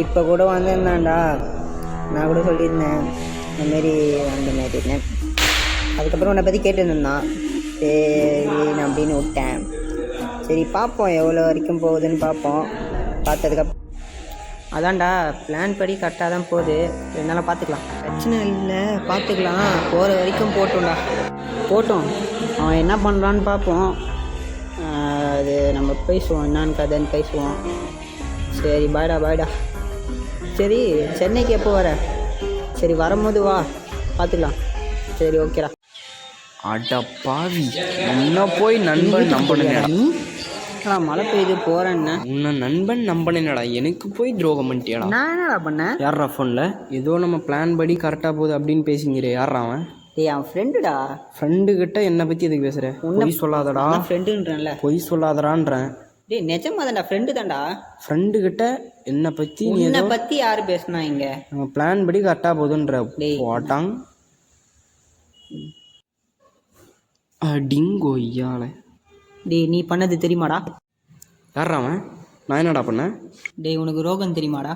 இப்போ கூட வந்திருந்தான்டா, நான் கூட சொல்லியிருந்தேன் இந்தமாரி அந்த மாரின்னு. அதுக்கப்புறம் உன்னை பற்றி கேட்டுருந்தான். சரி அப்படின்னு விட்டேன். சரி பார்ப்போம் எவ்வளோ வரைக்கும் போகுதுன்னு பார்ப்போம். பார்த்ததுக்கப்புறம் அதான்டா பிளான் படி கரெக்டாக தான் போகுது. என்னால் பார்த்துக்கலாம், பிரச்சனை இல்லை, பார்த்துக்கலாம். போகிற வரைக்கும் போட்டோம். அவன் என்ன பண்ணுறான்னு பார்ப்போம். அது நம்ம பேசுவோம், என்னான்னு கதைன்னு பேசுவோம். சரி பாய்டா. சரி சென்னைக்கு எப்போ வர? சரி வரும்போது வா, பார்த்துக்கலாம். சரி ஓகேடா. அட பாவி, உன்னை போய் நண்பன் நம்பணுடா. நான் மழை பெய்யுது போகிறேன்னு உன்னை நண்பன் நம்பனேடா, எனக்கு போய் துரோகம் பண்ணிட்டியாடா. நான் என்னடா பண்ணேன்? யார்ரா ஃபோனில் ஏதோ நம்ம பிளான் படி கரெக்டாக போகுது அப்படின்னு பேசிங்கிற? யாரா அவன்? டேய் அவன் ஃப்ரெண்டுடா. ஃப்ரெண்டுக்கிட்ட என்னை பற்றி எதுக்கு பேசுகிற? பொய் சொல்லாதடா. ஃப்ரெண்டுன்றேன்ல, பொய் சொல்லாதடான்றேன். டேய் நிஜமா தான்டா, ஃப்ரெண்டு தான்டா. ஃப்ரெண்டுக்கிட்ட என்னை பற்றி என்னை பற்றி யார் பேசுனா இங்கே? நம்ம பிளான் படி கரெக்டாக போகுதுன்ற டேய் போட்டாங் அடிங்கொய்யால. டேய் நீ பண்ணது தெரியுமாடா? யார்ரா அவன்? நான் என்னடா பண்ணேன்? டேய் உனக்கு ரோகன் தெரியுமாடா?